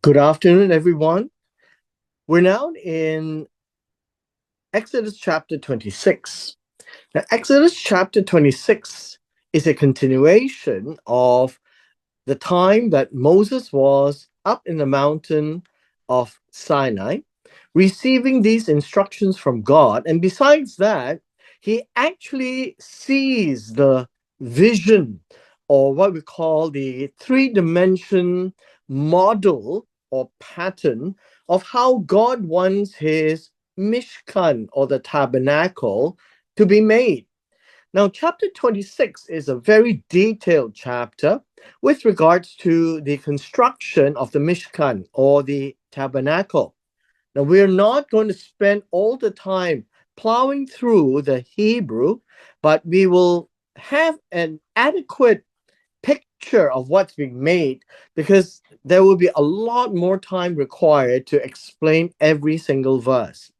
Good afternoon, everyone. We're now in Exodus chapter 26. Now, Exodus chapter 26 is a continuation of the time that Moses was up in the mountain of Sinai, receiving these instructions from God. And besides that, he actually sees the vision, or what we call the three-dimension model or pattern of how God wants his Mishkan, or the tabernacle, to be made. Now, chapter 26 is a very detailed chapter with regards to the construction of the Mishkan, or the tabernacle. Now, we're not going to spend all the time plowing through the Hebrew, but we will have an adequate picture of what's being made, because there will be a lot more time required to explain every single verse.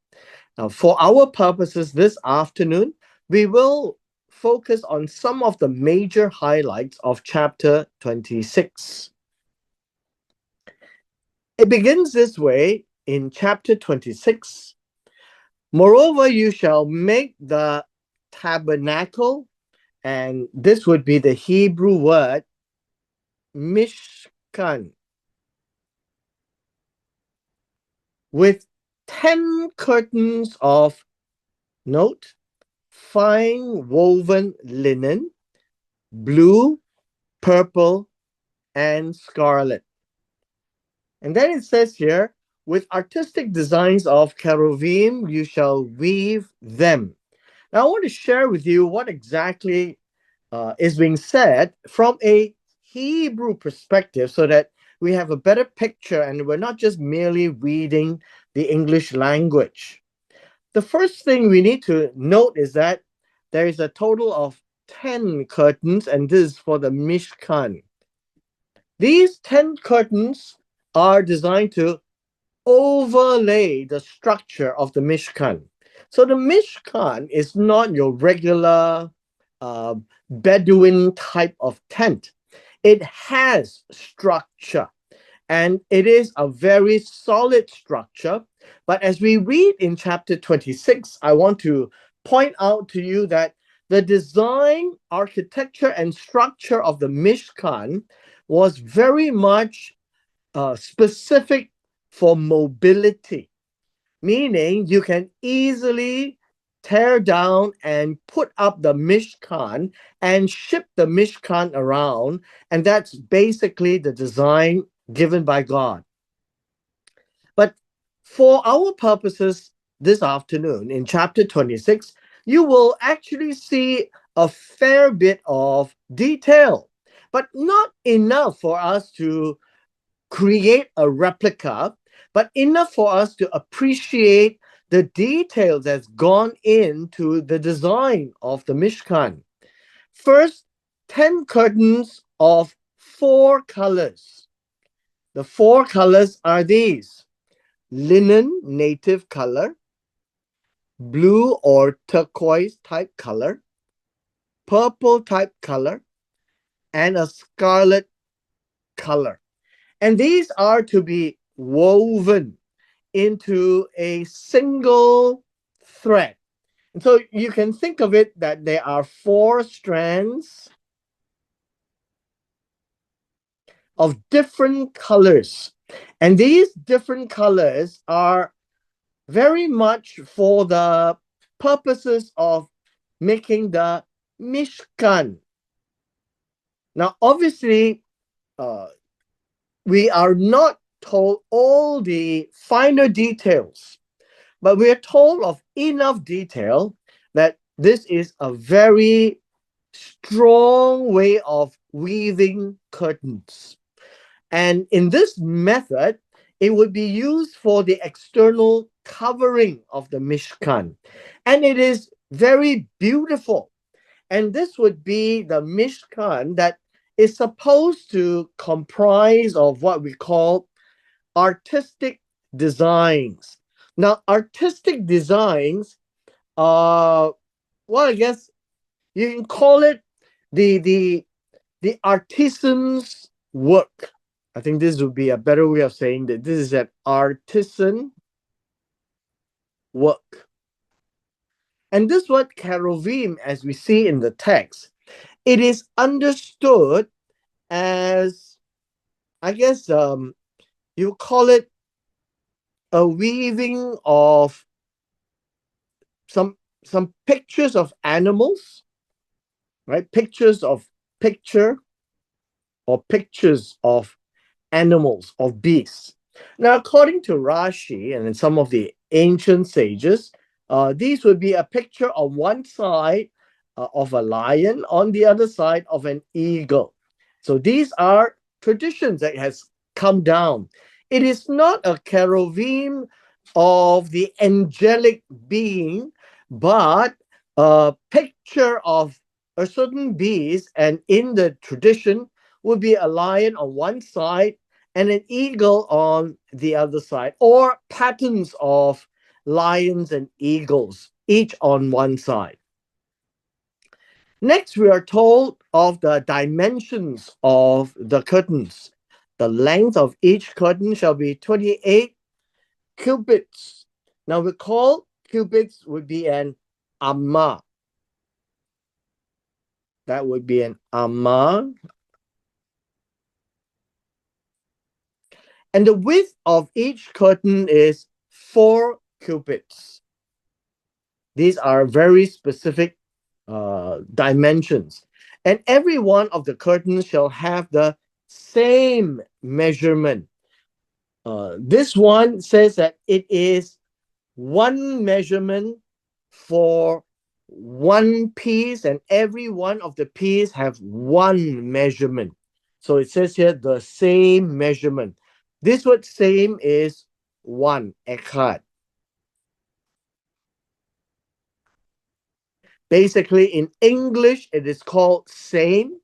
Now, for our purposes this afternoon, we will focus on some of the major highlights of chapter 26. It begins this way in chapter 26. Moreover, you shall make the tabernacle, and this would be the Hebrew word Mishkan, with 10 curtains of, note, fine woven linen, blue, purple, and scarlet. And then it says here, with artistic designs of cherubim, you shall weave them. Now, I want to share with you what exactly is being said from a Hebrew perspective, so that we have a better picture and we're not just merely reading the English language. The first thing we need to note is that there is a total of 10 curtains, and this is for the Mishkan. These 10 curtains are designed to overlay the structure of the Mishkan. So the Mishkan is not your regular uh, Bedouin type of tent. It has structure, and it is a very solid structure. But as we read in chapter 26, I want to point out to you that the design, architecture, and structure of the Mishkan was very much specific for mobility, meaning you can easily tear down and put up the Mishkan and ship the Mishkan around. And that's basically the design given by God. But for our purposes this afternoon, in chapter 26, you will actually see a fair bit of detail, but not enough for us to create a replica, but enough for us to appreciate the detail that's gone into the design of the Mishkan. First, 10 curtains of 4 colors. The 4 colors are these: linen native color, blue or turquoise type color, purple type color, and a scarlet color. And these are to be woven into a single thread. And so you can think of it that there are 4 strands of different colors. And these different colors are very much for the purposes of making the Mishkan. Now, obviously, uh, we are not told all the finer details, but we are told of enough detail that this is a very strong way of weaving curtains. And in this method, it would be used for the external covering of the Mishkan. And it is very beautiful. And this would be the Mishkan that is supposed to comprise of what we call artistic designs. Now, artistic designs are, well, I guess you can call it the artisan's work. I think this would be a better way of saying that this is an artisan work. And this word cherubim, as we see in the text, it is understood as, I guess, you call it a weaving of some pictures of animals, right? Picture or pictures of animals, of beasts. Now, according to Rashi and some of the ancient sages, these would be a picture on one side of a lion, on the other side of an eagle. So these are traditions that has come down. It is not a cherubim of the angelic being, but a picture of a certain beast, and in the tradition would be a lion on one side and an eagle on the other side, or patterns of lions and eagles, each on one side. Next, we are told of the dimensions of the curtains. The length of each curtain shall be 28 cubits. Now, recall cubits would be an amma. That would be an amma. And the width of each curtain is 4 cubits. These are very specific dimensions. And every one of the curtains shall have the same measurement. This one says that it is one measurement for one piece, and every one of the piece have one measurement. So it says here the same measurement. This word same is one, echad. Basically, in English, it is called same,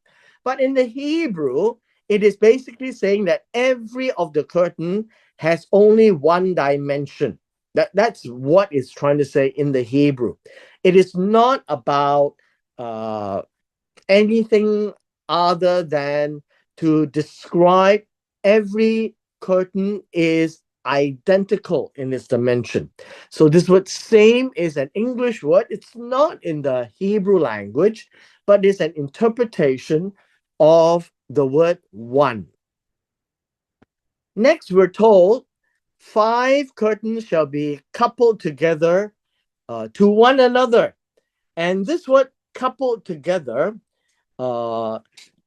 but in the Hebrew, it is basically saying that every of the curtain has only one dimension. That's what it's trying to say in the Hebrew. It is not about anything other than to describe every curtain is identical in its dimension. So this word same is an English word. It's not in the Hebrew language, but it's an interpretation of the word one. Next, we're told 5 curtains shall be coupled together to one another. And this word coupled together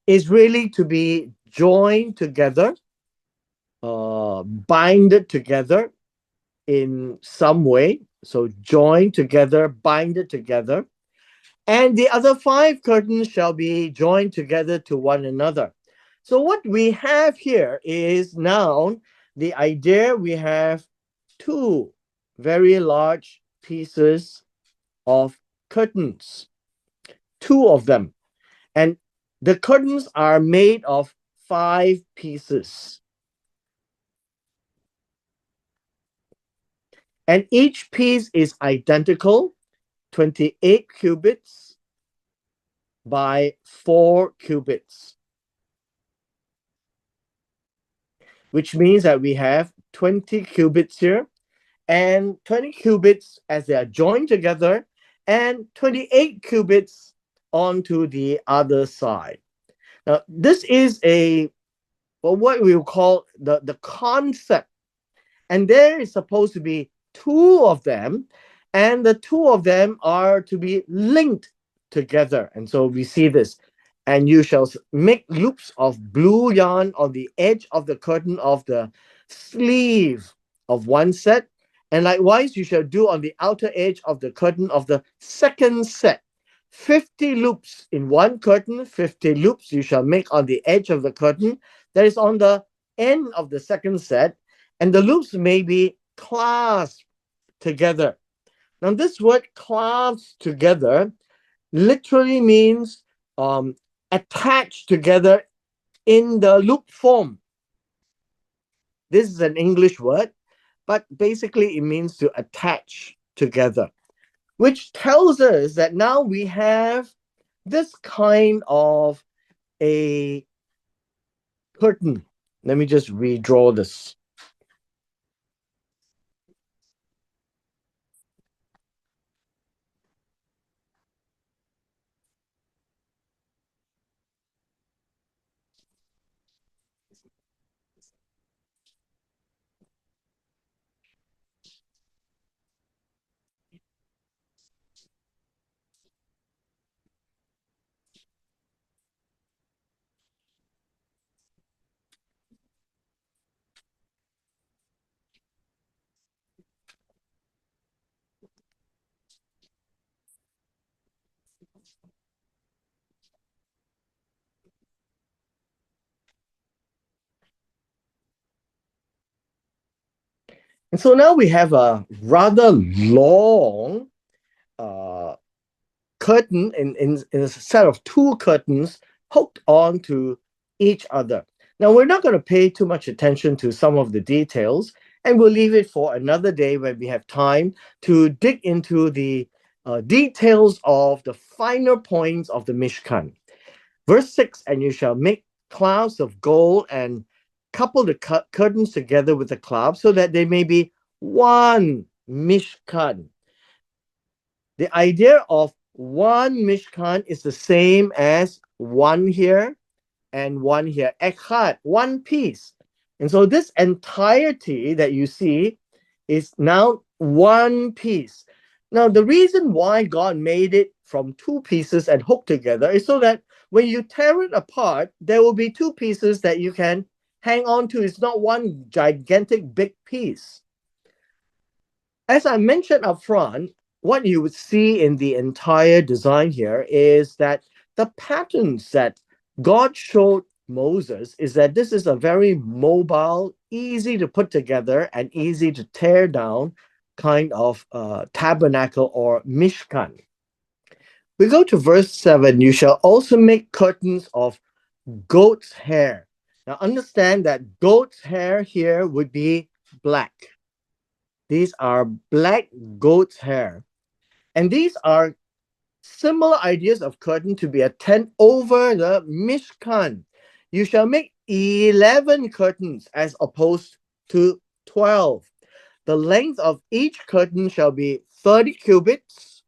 is really to be joined together, binded together in some way. So joined together, binded together. And the other 5 curtains shall be joined together to one another. So what we have here is now the idea we have 2 very large pieces of curtains, 2 of them. And the curtains are made of 5 pieces. And each piece is identical, 28 cubits by 4 cubits, which means that we have 20 cubits here and 20 cubits as they are joined together and 28 cubits onto the other side. Now, this is what we will call the concept. And there is supposed to be 2 of them, and the 2 of them are to be linked together. And so we see this. And you shall make loops of blue yarn on the edge of the curtain of the sleeve of one set. And likewise, you shall do on the outer edge of the curtain of the second set. 50 loops in one curtain, 50 loops you shall make on the edge of the curtain that is on the end of the second set, and the loops may be clasped together. Now, this word clasped together literally means attached together in the loop form. This is an English word, but basically it means to attach together, which tells us that now we have this kind of a curtain Let me just redraw this. And so now we have a rather long uh, curtain in a set of two curtains hooked on to each other. Now, we're not going to pay too much attention to some of the details, and we'll leave it for another day when we have time to dig into the details of the finer points of the Mishkan. Verse 6, and you shall make clouds of gold and couple the curtains together with the cloud so that they may be one Mishkan. The idea of one Mishkan is the same as one here and one here. Echad, one piece. And so this entirety that you see is now one piece. Now, the reason why God made it from two pieces and hooked together is so that when you tear it apart, there will be two pieces that you can hang on to. It's not one gigantic big piece. As I mentioned up front, what you would see in the entire design here is that the patterns that God showed Moses is that this is a very mobile, easy to put together, and easy to tear down kind of tabernacle or mishkan. We go to verse 7. You shall also make curtains of goat's hair. Now understand that goat's hair here would be black. These are black goat's hair. And these are similar ideas of curtain to be a tent over the Mishkan. You shall make 11 curtains as opposed to 12. The length of each curtain shall be 30 cubits,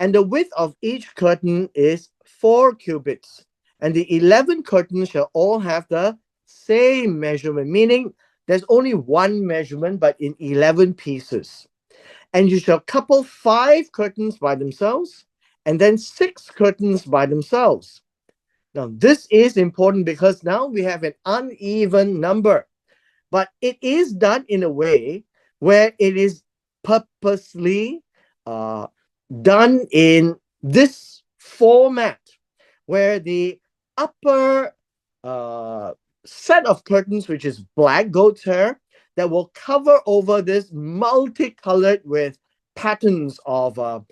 and the width of each curtain is 4 cubits. And the 11 curtains shall all have the same measurement, meaning there's only one measurement, but in 11 pieces. And you shall couple 5 curtains by themselves, and then 6 curtains by themselves. Now, this is important because now we have an uneven number, but it is done in a way where it is purposely done in this format, where the upper set of curtains, which is black goat's hair, that will cover over this multicolored with patterns of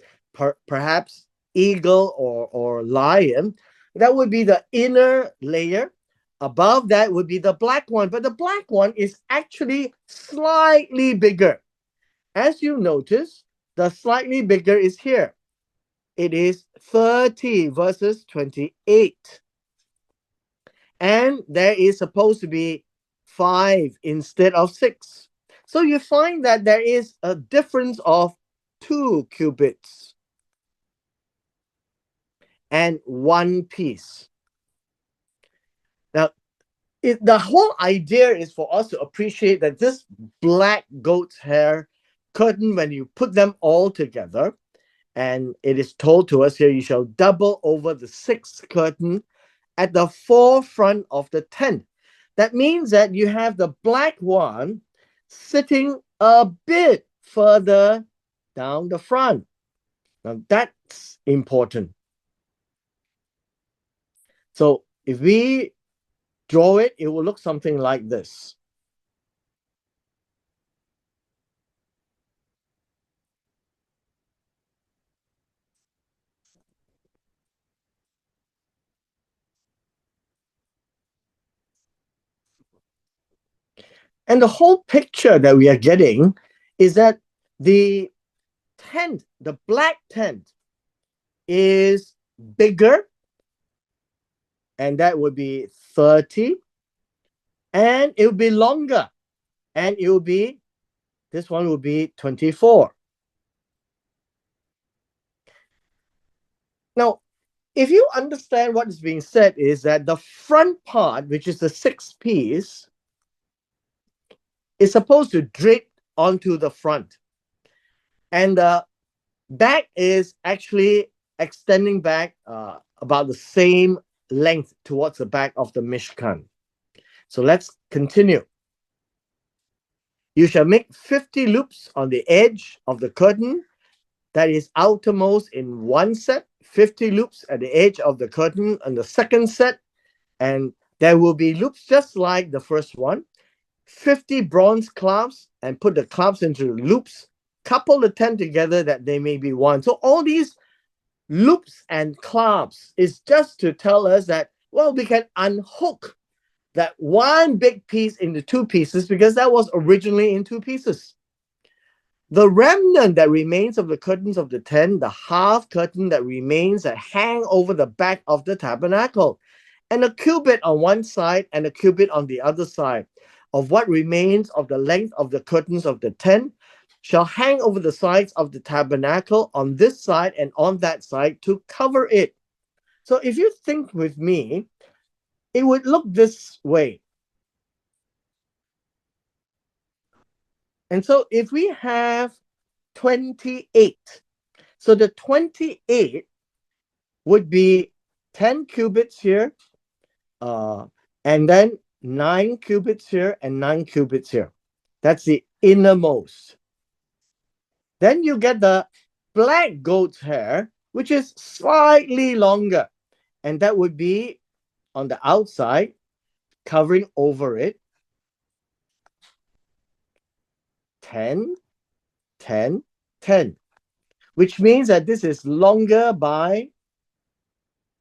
perhaps eagle or lion. That would be the inner layer. Above that would be the black one, but the black one is actually slightly bigger. As you notice, the slightly bigger is here. It is 30 versus 28. And there is supposed to be 5 instead of 6. So you find that there is a difference of 2 cubits and 1 piece. Now, the whole idea is for us to appreciate that this black goat's hair curtain, when you put them all together, and it is told to us here, you shall double over the 6th curtain at the forefront of the tent. That means that you have the black one sitting a bit further down the front. Now that's important. So if we draw it, it will look something like this. And the whole picture that we are getting is that the tent, the black tent, is bigger, and that would be 30. and it will be longer, and it will be, this one will be 24. Now, if you understand what is being said, is that the front part, which is the sixth piece, is supposed to drape onto the front, and the back is actually extending back about the same length towards the back of the Mishkan. So let's continue. You shall make 50 loops on the edge of the curtain that is outermost in one set, 50 loops at the edge of the curtain on the second set, and there will be loops just like the first one. 50 bronze clasps, and put the clasps into loops, couple the 10 together that they may be one. So all these loops and clasps is just to tell us that, well, we can unhook that one big piece into two pieces because that was originally in two pieces. The remnant that remains of the curtains of the tent, the half curtain that remains that hang over the back of the tabernacle, and a cubit on one side and a cubit on the other side of what remains of the length of the curtains of the tent shall hang over the sides of the tabernacle on this side and on that side to cover it. So if you think with me, it would look this way. And so if we have 28, so the 28 would be 10 cubits here, and then 9 cubits here and 9 cubits here. That's the innermost. Then you get the black goat's hair, which is slightly longer, and that would be on the outside, covering over it. 10, 10, 10, which means that this is longer by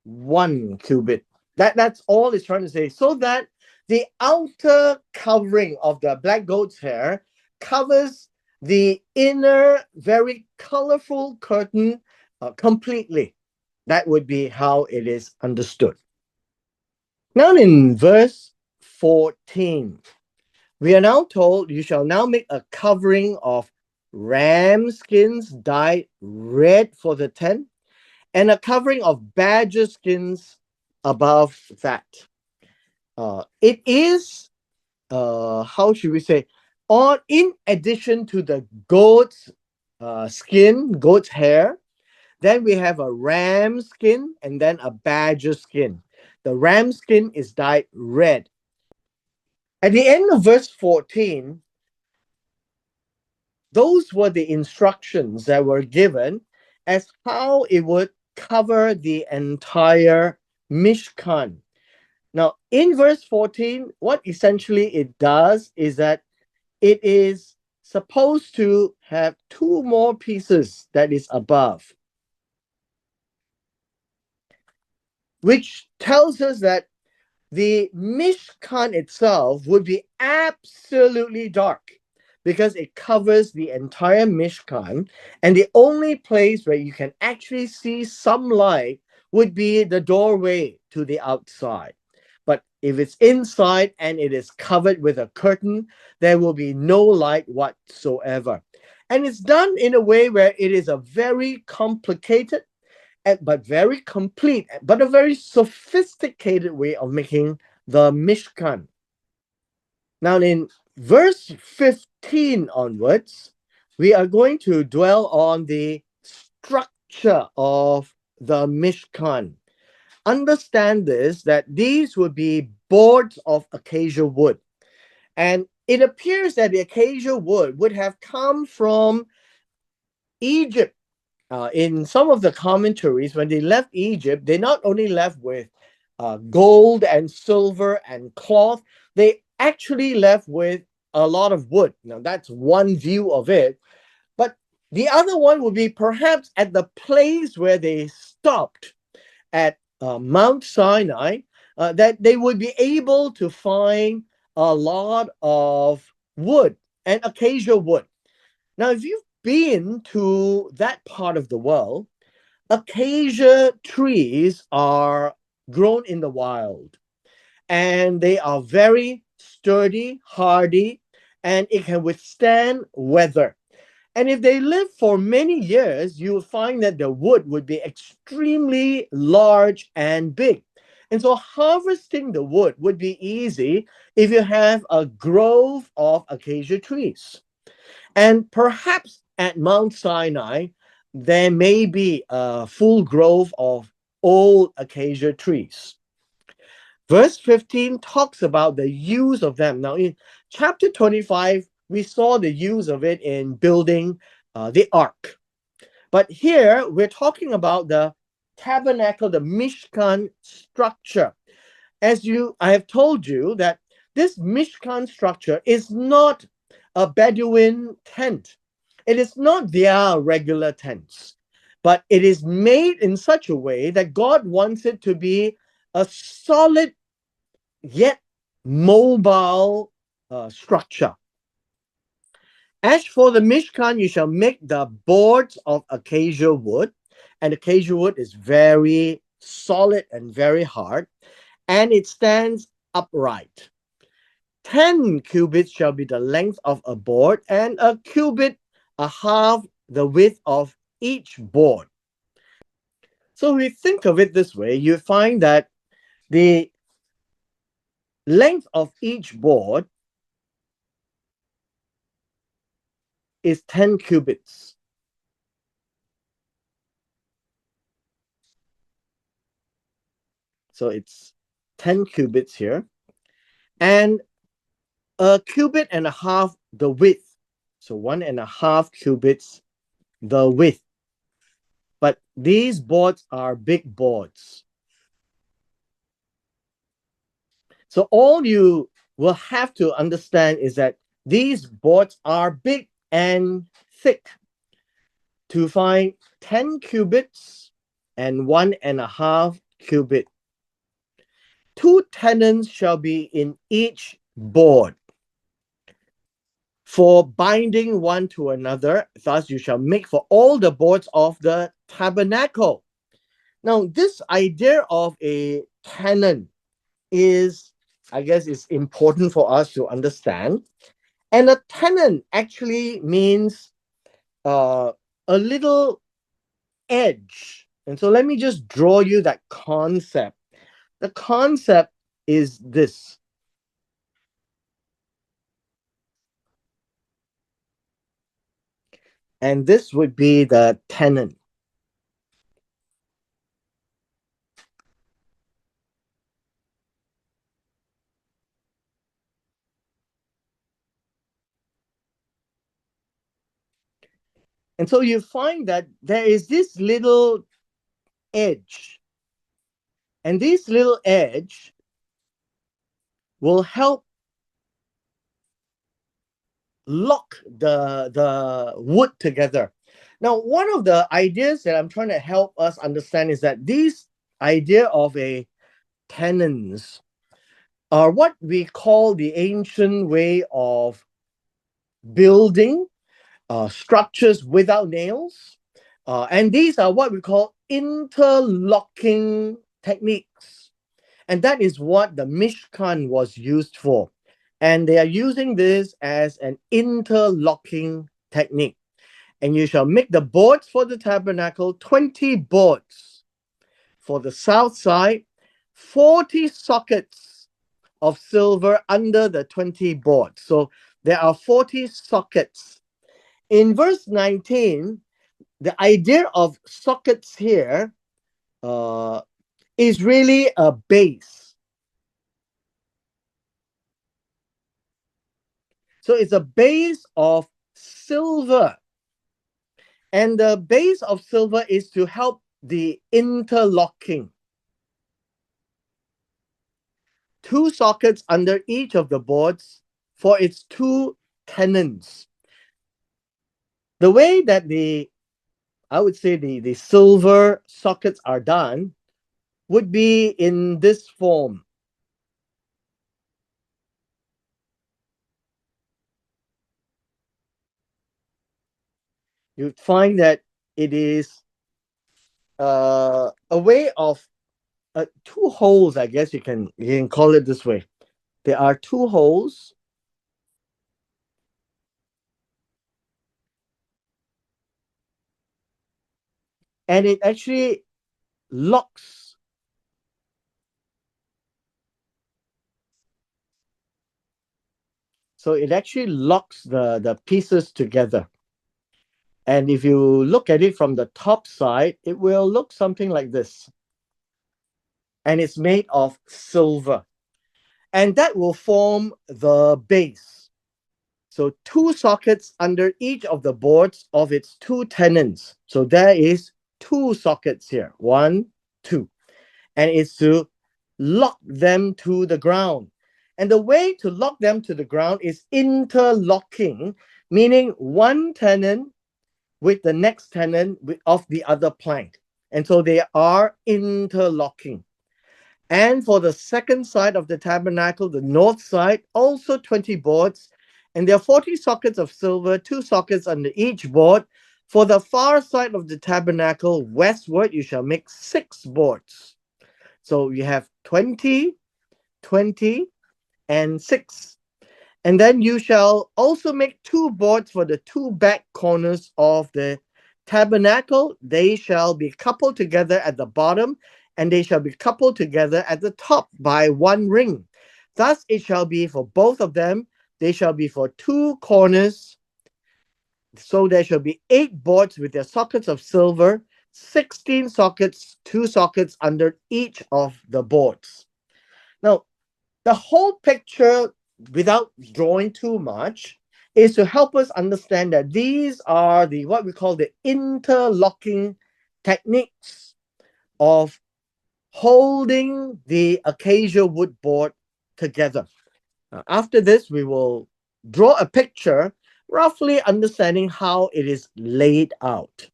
1 cubit. That's all it's trying to say. So that the outer covering of the black goat's hair covers the inner, very colorful curtain completely. That would be how it is understood. Now in verse 14, we are now told, you shall now make a covering of ram skins dyed red for the tent, and a covering of badger skins above that. It is, how should we say, or in addition to the goat's skin, goat's hair, then we have a ram skin and then a badger skin. The ram skin is dyed red. At the end of verse 14, those were the instructions that were given as how it would cover the entire Mishkan. Now, in verse 14, what essentially it does is that it is supposed to have two more pieces that is above, which tells us that the Mishkan itself would be absolutely dark because it covers the entire Mishkan, and the only place where you can actually see some light would be the doorway to the outside. But if it's inside and it is covered with a curtain, there will be no light whatsoever. And it's done in a way where it is a very complicated but very complete, but a very sophisticated way of making the Mishkan. Now, in verse 15 onwards, we are going to dwell on the structure of the Mishkan. Understand this, that these would be boards of acacia wood. And it appears that the acacia wood would have come from Egypt. In some of the commentaries, when they left Egypt, they not only left with gold and silver and cloth, they actually left with a lot of wood. Now, that's one view of it. But the other one would be perhaps at the place where they stopped at Mount Sinai, that they would be able to find a lot of wood and acacia wood. Now, if you've been to that part of the world, acacia trees are grown in the wild, and they are very sturdy, hardy, and it can withstand weather. And if they live for many years, you will find that the wood would be extremely large and big. And so harvesting the wood would be easy if you have a grove of acacia trees. And perhaps at Mount Sinai, there may be a full grove of old acacia trees. Verse 15 talks about the use of them. Now, in chapter 25, we saw the use of it in building the ark. But here, we're talking about the tabernacle, the Mishkan structure. I have told you that this Mishkan structure is not a Bedouin tent. It is not their regular tents, but it is made in such a way that God wants it to be a solid yet mobile structure. As for the Mishkan, you shall make the boards of acacia wood, and acacia wood is very solid and very hard, and it stands upright. 10 cubits shall be the length of a board, and a cubit, a half the width of each board. So if you think of it this way, you find that the length of each board is 10 cubits. So it's 10 cubits here. And a cubit and a half the width. So 1.5 cubits the width. But these boards are big boards. So all you will have to understand is that these boards are big and thick. To find 10 cubits and 1.5 cubit. 2 tenons shall be in each board for binding one to another. Thus you shall make for all the boards of the tabernacle. Now, this idea of a tenon is, I guess, is important for us to understand. And a tenon actually means a little edge. And so let me just draw you that concept. The concept is this. And this would be the tenon. And so you find that there is this little edge. And this little edge will help lock the wood together. Now, one of the ideas that I'm trying to help us understand is that this idea of a tenons are what we call the ancient way of building structures without nails. And these are what we call interlocking techniques. And that is what the Mishkan was used for. And they are using this as an interlocking technique. And you shall make the boards for the tabernacle, 20 boards for the south side, 40 sockets of silver under the 20 boards. So there are 40 sockets. In verse 19, the idea of sockets here is really a base. So it's a base of silver. And the base of silver is to help the interlocking. 2 sockets under each of the boards for its 2 tenons. The way that I would say the silver sockets are done would be in this form. You'd find that it is a way of 2 holes, I guess you can call it this way. there are two holes. And it actually locks. So it actually locks the pieces together. And if you look at it from the top side, it will look something like this. And it's made of silver. And that will form the base. So two sockets under each of the boards of its two tenons. So there is two sockets here. One, two. And it's to lock them to the ground. And the way to lock them to the ground is interlocking, meaning one tenon with the next tenon of the other plank. And so they are interlocking. And for the second side of the tabernacle, the north side, also 20 boards. And there are 40 sockets of silver, two sockets under each board. For the far side of the tabernacle, westward, you shall make 6 boards. So you have 20, 20, and 6. And then you shall also make 2 boards for the 2 back corners of the tabernacle. They shall be coupled together at the bottom, and they shall be coupled together at the top by 1 ring. Thus it shall be for both of them. They shall be for 2 corners. So there shall be 8 boards with their sockets of silver, 16 sockets, 2 sockets under each of the boards. Now, the whole picture, without drawing too much, is to help us understand that these are the what we call the interlocking techniques of holding the acacia wood board together. After this, we will draw a picture, roughly understanding how it is laid out.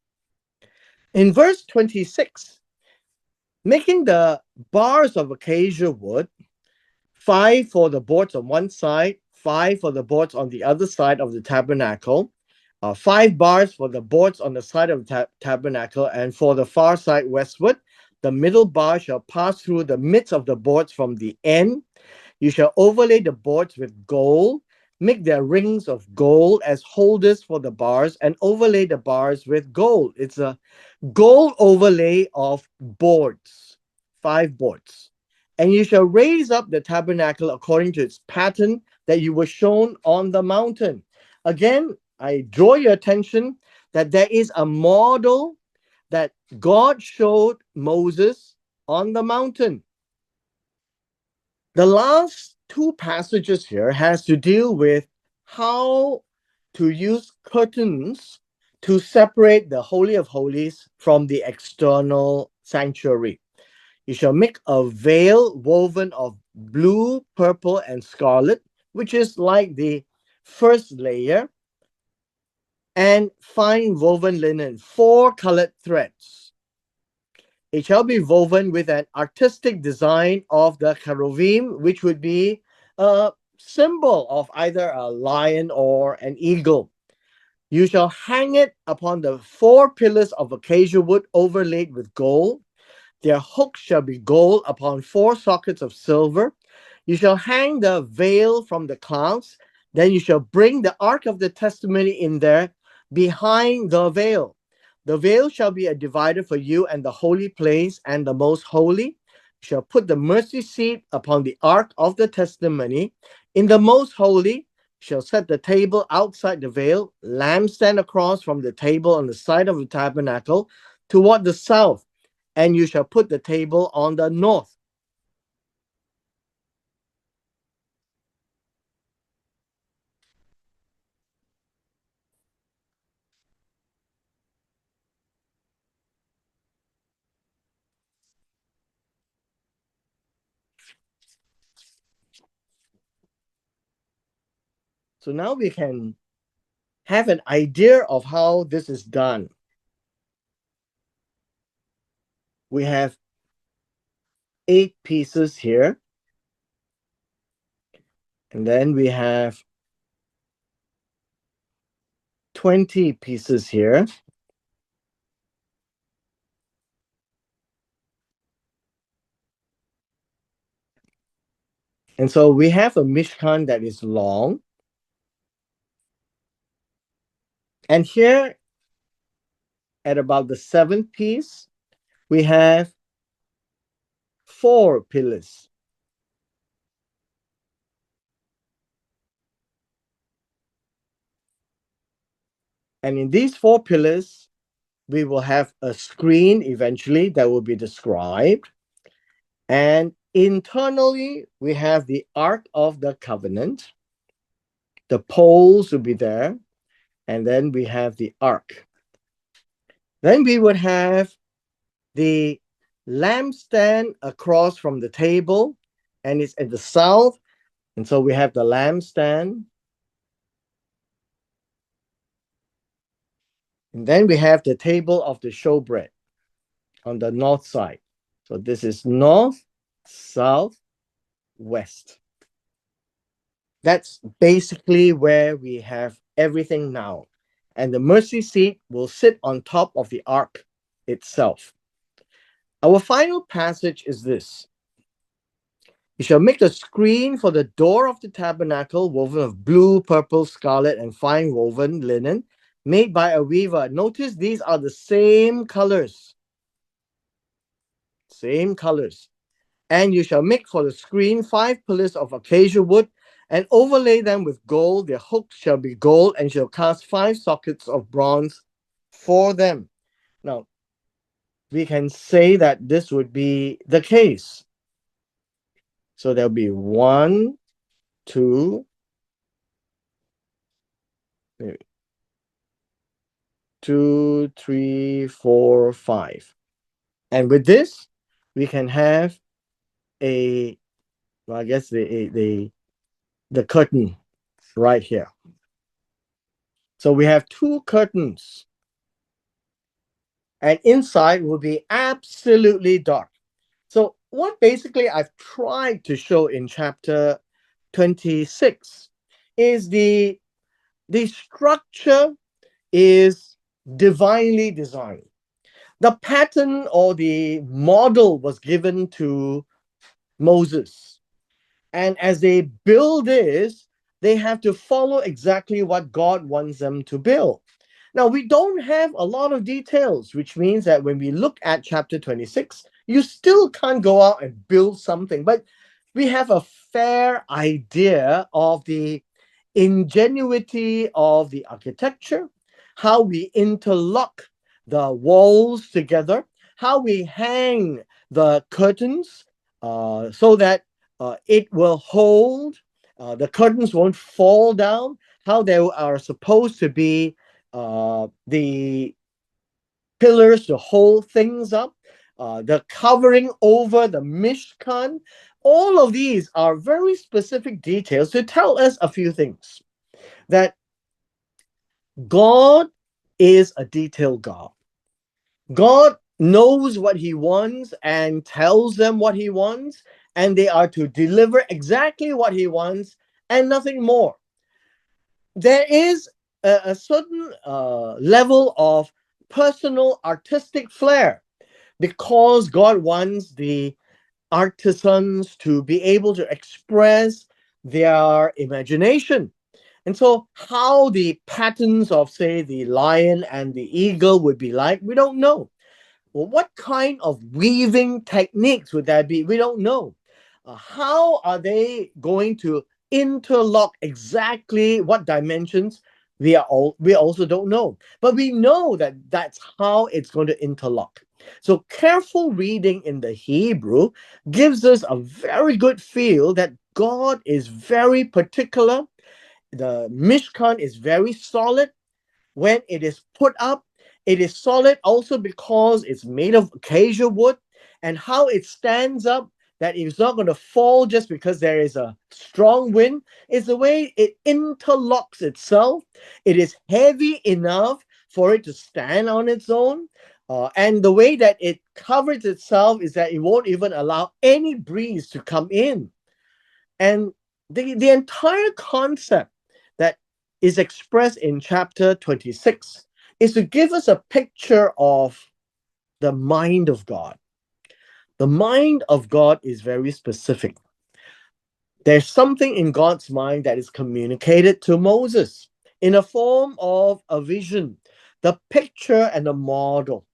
In verse 26, making the bars of acacia wood, 5 for the boards on one side, 5 for the boards on the other side of the tabernacle, 5 bars for the boards on the side of the tabernacle, and for the far side westward, the middle bar shall pass through the midst of the boards from the end. You shall overlay the boards with gold, make their rings of gold as holders for the bars, and overlay the bars with gold. It's a gold overlay of boards, 5 boards. And you shall raise up the tabernacle according to its pattern that you were shown on the mountain. Again, I draw your attention that there is a model that God showed Moses on the mountain. The last 2 passages here has to deal with how to use curtains to separate the Holy of Holies from the external sanctuary. You shall make a veil woven of blue, purple, and scarlet, which is like the first layer, and fine woven linen, 4 colored threads. It shall be woven with an artistic design of the cherubim, which would be a symbol of either a lion or an eagle. You shall hang it upon the 4 pillars of acacia wood overlaid with gold. Their hooks shall be gold upon 4 sockets of silver. You shall hang the veil from the clouds. Then you shall bring the ark of the testimony in there behind the veil. The veil shall be a divider for you and the holy place and the most holy. You shall put the mercy seat upon the ark of the testimony. In the most holy shall set the table outside the veil, lampstand across from the table on the side of the tabernacle toward the south, and you shall put the table on the north. So now we can have an idea of how this is done. We have 8 pieces here. And then we have 20 pieces here. And so we have a Mishkan that is long. And here at about the seventh piece, we have 4 pillars. And in these 4 pillars, we will have a screen eventually that will be described. And internally, we have the Ark of the Covenant. The poles will be there. And then we have the Ark. Then we would have the lampstand across from the table, and it's at the south. And so we have the lampstand. And then we have the table of the showbread on the north side. So this is north, south, west. That's basically where we have everything now. And the mercy seat will sit on top of the ark itself. Our final passage is this. You shall make a screen for the door of the tabernacle, woven of blue, purple, scarlet, and fine woven linen, made by a weaver. Notice these are the same colors. Same colors. And you shall make for the screen 5 pillars of acacia wood, and overlay them with gold. Their hooks shall be gold, and shall cast 5 sockets of bronze for them. Now, we can say that this would be the case. So there'll be 1, 2, 2, 3, 4, 5. And with this, we can have a, well, I guess the curtain right here. So we have 2 curtains. And inside will be absolutely dark. So what basically I've tried to show in chapter 26 is the structure is divinely designed. The pattern or the model was given to Moses. And as they build this, they have to follow exactly what God wants them to build. Now, we don't have a lot of details, which means that when we look at chapter 26, you still can't go out and build something, but we have a fair idea of the ingenuity of the architecture, how we interlock the walls together, how we hang the curtains so that it will hold, the curtains won't fall down, how they are supposed to be the pillars to hold things up, the covering over the Mishkan. All of these are very specific details to tell us a few things. That God is a detailed God. God knows what he wants and tells them what he wants, and they are to deliver exactly what he wants and nothing more. There is a certain level of personal artistic flair because God wants the artisans to be able to express their imagination. And so, how the patterns of, say, the lion and the eagle would be like, we don't know. Well, what kind of weaving techniques would that be? We don't know. How are they going to interlock exactly what dimensions? We also don't know, but we know that that's how it's going to interlock. So careful reading in the Hebrew gives us a very good feel that God is very particular. The Mishkan is very solid when it is put up. It is solid also because it's made of acacia wood, and how it stands up, that it's not going to fall just because there is a strong wind, is the way it interlocks itself. It is heavy enough for it to stand on its own. And the way that it covers itself is that it won't even allow any breeze to come in. And the entire concept that is expressed in chapter 26 is to give us a picture of the mind of God. The mind of God is very specific. There's something in God's mind that is communicated to Moses in a form of a vision, the picture and the model.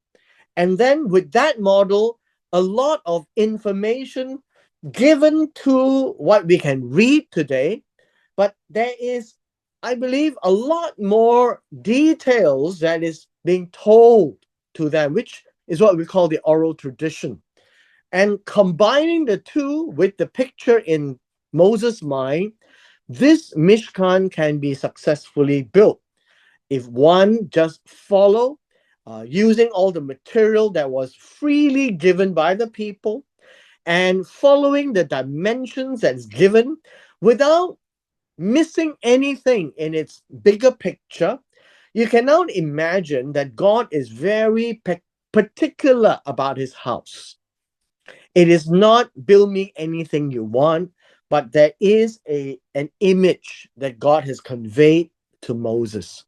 And then with that model, a lot of information given to what we can read today, but there is, I believe, a lot more details that is being told to them, which is what we call the oral tradition. And combining the two with the picture in Moses' mind, this Mishkan can be successfully built if one just follow using all the material that was freely given by the people and following the dimensions that's given without missing anything in its bigger picture. You can now imagine that God is very particular about his house. It is not build me anything you want, but there is an image that God has conveyed to Moses.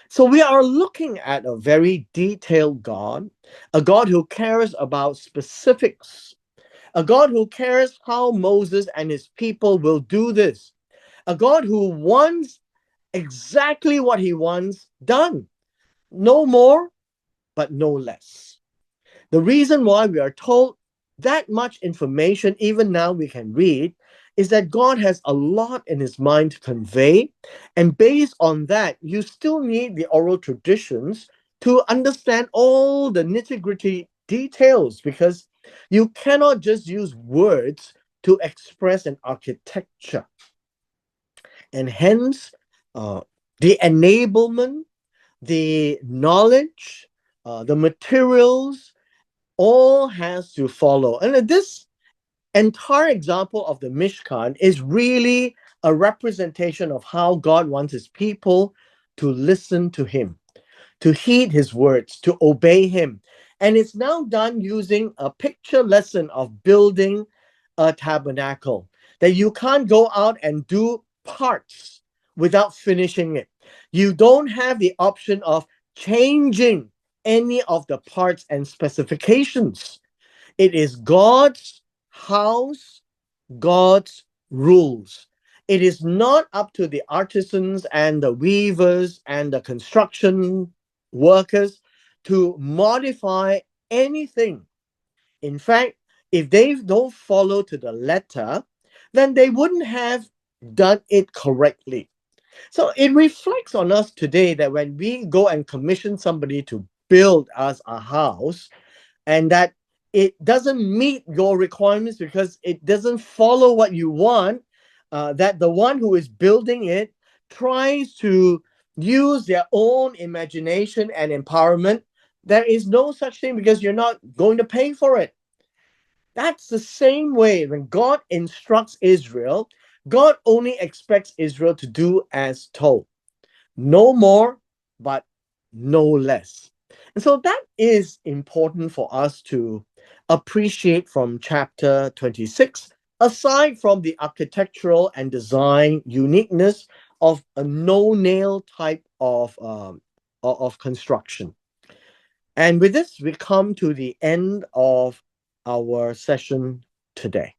So we are looking at a very detailed God, a God who cares about specifics, a God who cares how Moses and his people will do this, a God who wants exactly what he wants done, no more, but no less. The reason why we are told that much information, even now we can read, is that God has a lot in his mind to convey. And based on that, you still need the oral traditions to understand all the nitty gritty details because you cannot just use words to express an architecture. And hence, uh, the enablement, the knowledge, the materials, all has to follow. And this entire example of the Mishkan is really a representation of how God wants his people to listen to him, to heed his words, to obey him. And it's now done using a picture lesson of building a tabernacle, that you can't go out and do parts without finishing it. You don't have the option of changing any of the parts and specifications. It is God's house, God's rules. It is not up to the artisans and the weavers and the construction workers to modify anything. In fact, if they don't follow to the letter, then they wouldn't have done it correctly. So it reflects on us today that when we go and commission somebody to build us a house, and that it doesn't meet your requirements because it doesn't follow what you want, that the one who is building it tries to use their own imagination and empowerment, there is no such thing because you're not going to pay for it. That's the same way when God instructs Israel, God only expects Israel to do as told. No more, but no less. And so that is important for us to appreciate from chapter 26, aside from the architectural and design uniqueness of a no-nail type of construction. And with this, we come to the end of our session today.